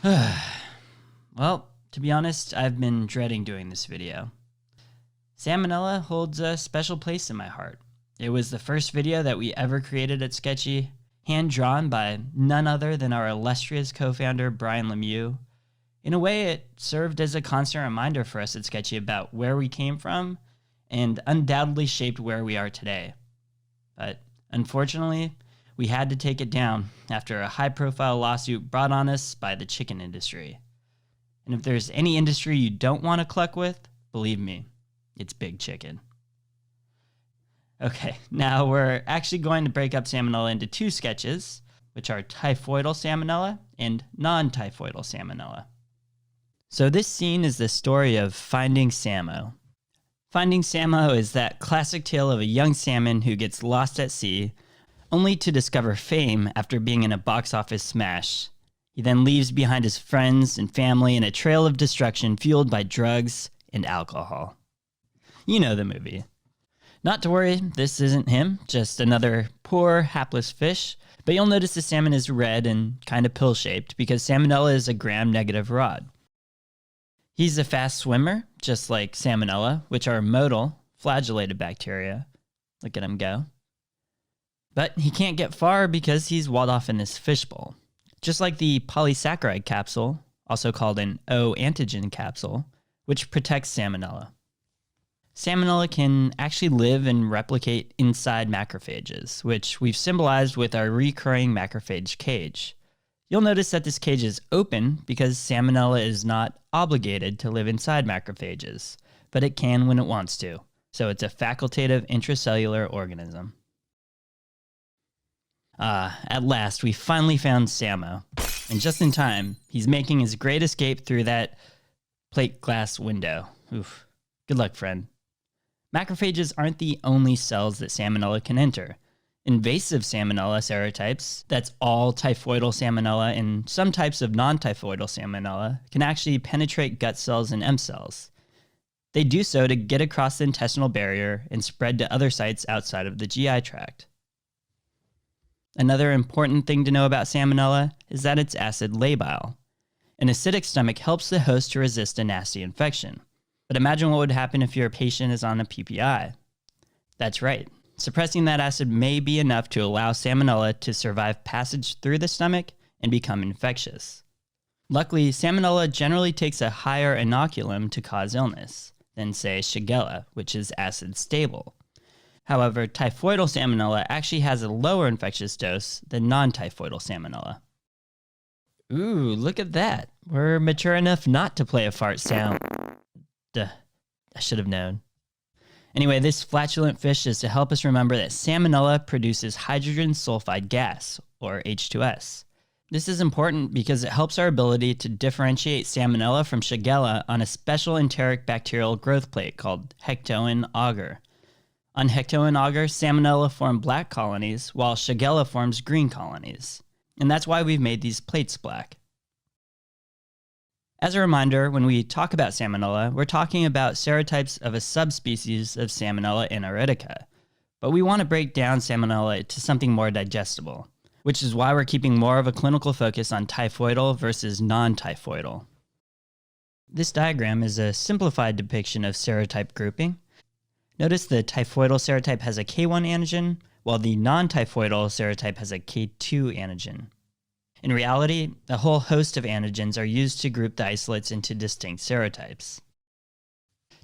Well, to be honest, I've been dreading doing this video. Salmonella holds a special place in my heart. It was the first video that we ever created at Sketchy, hand-drawn by none other than our illustrious co-founder, Brian Lemieux. In a way, it served as a constant reminder for us at Sketchy about where we came from and undoubtedly shaped where we are today. But unfortunately, we had to take it down after a high-profile lawsuit brought on us by the chicken industry. And if there's any industry you don't want to cluck with, believe me, it's big chicken. Okay, now we're actually going to break up salmonella into two sketches, which are typhoidal salmonella and non-typhoidal salmonella. So this scene is the story of Finding Samo. Finding Samo is that classic tale of a young salmon who gets lost at sea, only to discover fame after being in a box office smash. He then leaves behind his friends and family in a trail of destruction fueled by drugs and alcohol. You know the movie. Not to worry, this isn't him, just another poor, hapless fish, but you'll notice the salmon is red and kind of pill-shaped because salmonella is a gram-negative rod. He's a fast swimmer, just like salmonella, which are motile, flagellated bacteria. Look at him go. But he can't get far because he's walled off in this fishbowl. Just like the polysaccharide capsule, also called an O-antigen capsule, which protects salmonella. Salmonella can actually live and replicate inside macrophages, which we've symbolized with our recurring macrophage cage. You'll notice that this cage is open because salmonella is not obligated to live inside macrophages, but it can when it wants to, so it's a facultative intracellular organism. At last, we finally found Samo, and just in time, he's making his great escape through that plate glass window. Oof. Good luck, friend. Macrophages aren't the only cells that salmonella can enter. Invasive salmonella serotypes, that's all typhoidal salmonella and some types of non-typhoidal salmonella, can actually penetrate gut cells and M cells. They do so to get across the intestinal barrier and spread to other sites outside of the GI tract. Another important thing to know about salmonella is that it's acid labile. An acidic stomach helps the host to resist a nasty infection. But imagine what would happen if your patient is on a PPI. That's right. Suppressing that acid may be enough to allow salmonella to survive passage through the stomach and become infectious. Luckily, salmonella generally takes a higher inoculum to cause illness than, say, Shigella, which is acid stable. However, typhoidal salmonella actually has a lower infectious dose than non-typhoidal salmonella. Ooh, look at that. We're mature enough not to play a fart sound. Duh, I should have known. Anyway, this flatulent fish is to help us remember that salmonella produces hydrogen sulfide gas, or H2S. This is important because it helps our ability to differentiate salmonella from Shigella on a special enteric bacterial growth plate called Hectoin agar. On Hectoin agar, salmonella form black colonies, while Shigella forms green colonies. And that's why we've made these plates black. As a reminder, when we talk about salmonella, we're talking about serotypes of a subspecies of Salmonella enteritica. But we want to break down salmonella to something more digestible, which is why we're keeping more of a clinical focus on typhoidal versus non-typhoidal. This diagram is a simplified depiction of serotype grouping. Notice the typhoidal serotype has a K1 antigen, while the non-typhoidal serotype has a K2 antigen. In reality, a whole host of antigens are used to group the isolates into distinct serotypes.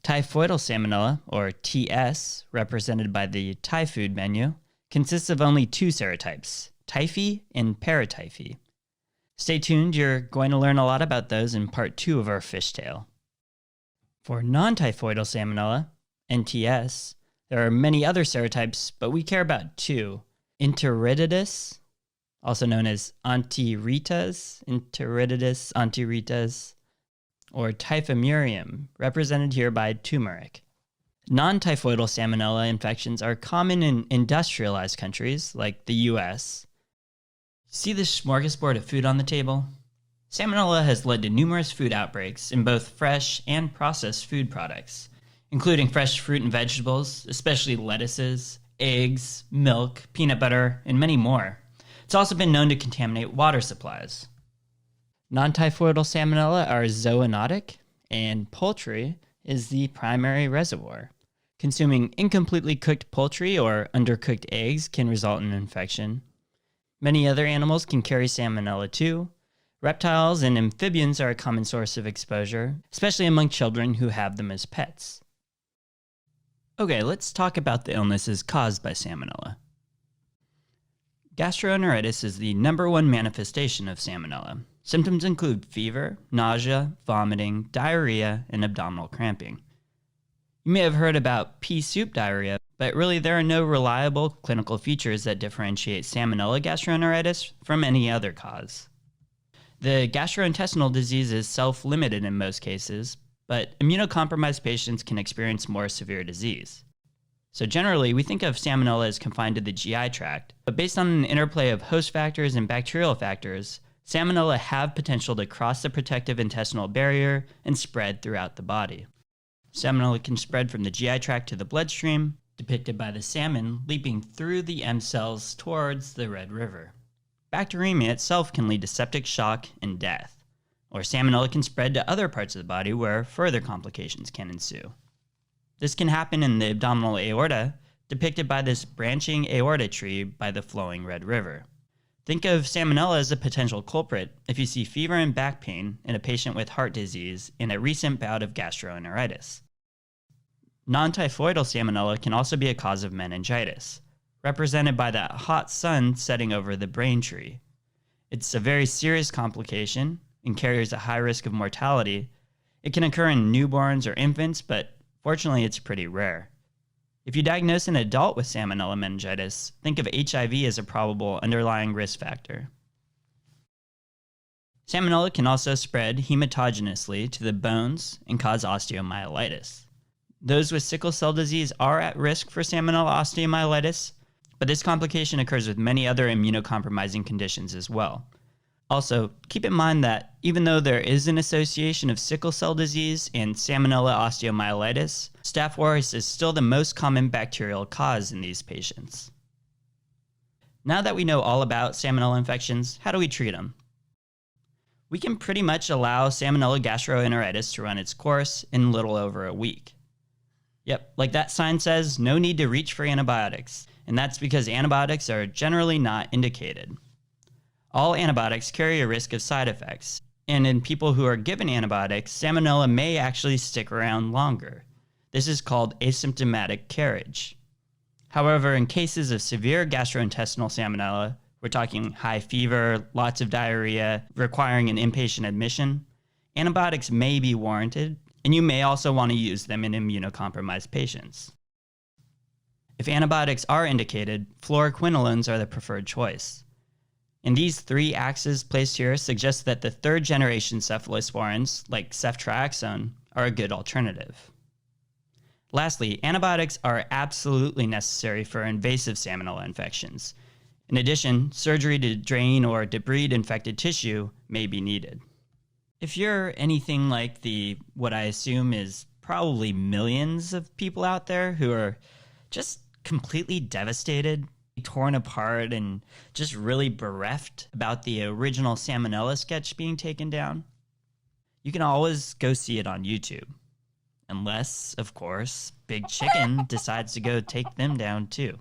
Typhoidal salmonella, or TS, represented by the Thai food menu, consists of only two serotypes, typhi and paratyphi. Stay tuned, you're going to learn a lot about those in part 2 of our fishtail. For non-typhoidal salmonella, NTS, there are many other serotypes, but we care about two, Enteritidis, also known as Enteritas, or Typhimurium, represented here by turmeric. Non-typhoidal salmonella infections are common in industrialized countries like the US. See this smorgasbord of food on the table? Salmonella has led to numerous food outbreaks in both fresh and processed food products, including fresh fruit and vegetables, especially lettuces, eggs, milk, peanut butter, and many more. It's also been known to contaminate water supplies. Non-typhoidal salmonella are zoonotic, and poultry is the primary reservoir. Consuming incompletely cooked poultry or undercooked eggs can result in infection. Many other animals can carry salmonella too. Reptiles and amphibians are a common source of exposure, especially among children who have them as pets. Okay, let's talk about the illnesses caused by salmonella. Gastroenteritis is the #1 manifestation of salmonella. Symptoms include fever, nausea, vomiting, diarrhea, and abdominal cramping. You may have heard about pea soup diarrhea, but really there are no reliable clinical features that differentiate salmonella gastroenteritis from any other cause. The gastrointestinal disease is self-limited in most cases, but immunocompromised patients can experience more severe disease. So generally, we think of salmonella as confined to the GI tract, but based on an interplay of host factors and bacterial factors, salmonella have potential to cross the protective intestinal barrier and spread throughout the body. Salmonella can spread from the GI tract to the bloodstream, depicted by the salmon leaping through the M cells towards the Red River. Bacteremia itself can lead to septic shock and death, or salmonella can spread to other parts of the body where further complications can ensue. This can happen in the abdominal aorta, depicted by this branching aorta tree by the flowing Red River. Think of salmonella as a potential culprit if you see fever and back pain in a patient with heart disease in a recent bout of gastroenteritis. Non-typhoidal salmonella can also be a cause of meningitis, represented by that hot sun setting over the brain tree. It's a very serious complication and carries a high risk of mortality. It can occur in newborns or infants, but fortunately it's pretty rare. If you diagnose an adult with salmonella meningitis, think of HIV as a probable underlying risk factor. Salmonella can also spread hematogenously to the bones and cause osteomyelitis. Those with sickle cell disease are at risk for salmonella osteomyelitis, but this complication occurs with many other immunocompromising conditions as well. Also, keep in mind that even though there is an association of sickle cell disease and salmonella osteomyelitis, Staph aureus is still the most common bacterial cause in these patients. Now that we know all about salmonella infections, how do we treat them? We can pretty much allow salmonella gastroenteritis to run its course in a little over a week. Yep, like that sign says, no need to reach for antibiotics, and that's because antibiotics are generally not indicated. All antibiotics carry a risk of side effects, and in people who are given antibiotics, salmonella may actually stick around longer. This is called asymptomatic carriage. However, in cases of severe gastrointestinal salmonella, we're talking high fever, lots of diarrhea, requiring an inpatient admission, antibiotics may be warranted, and you may also want to use them in immunocompromised patients. If antibiotics are indicated, fluoroquinolones are the preferred choice. And these 3 axes placed here suggest that the 3rd generation cephalosporins, like ceftriaxone, are a good alternative. Lastly, antibiotics are absolutely necessary for invasive salmonella infections. In addition, surgery to drain or debride infected tissue may be needed. If you're anything like what I assume is probably millions of people out there who are just completely devastated, torn apart, and just really bereft about the original salmonella sketch being taken down, you can always go see it on YouTube. Unless, of course, Big Chicken decides to go take them down too.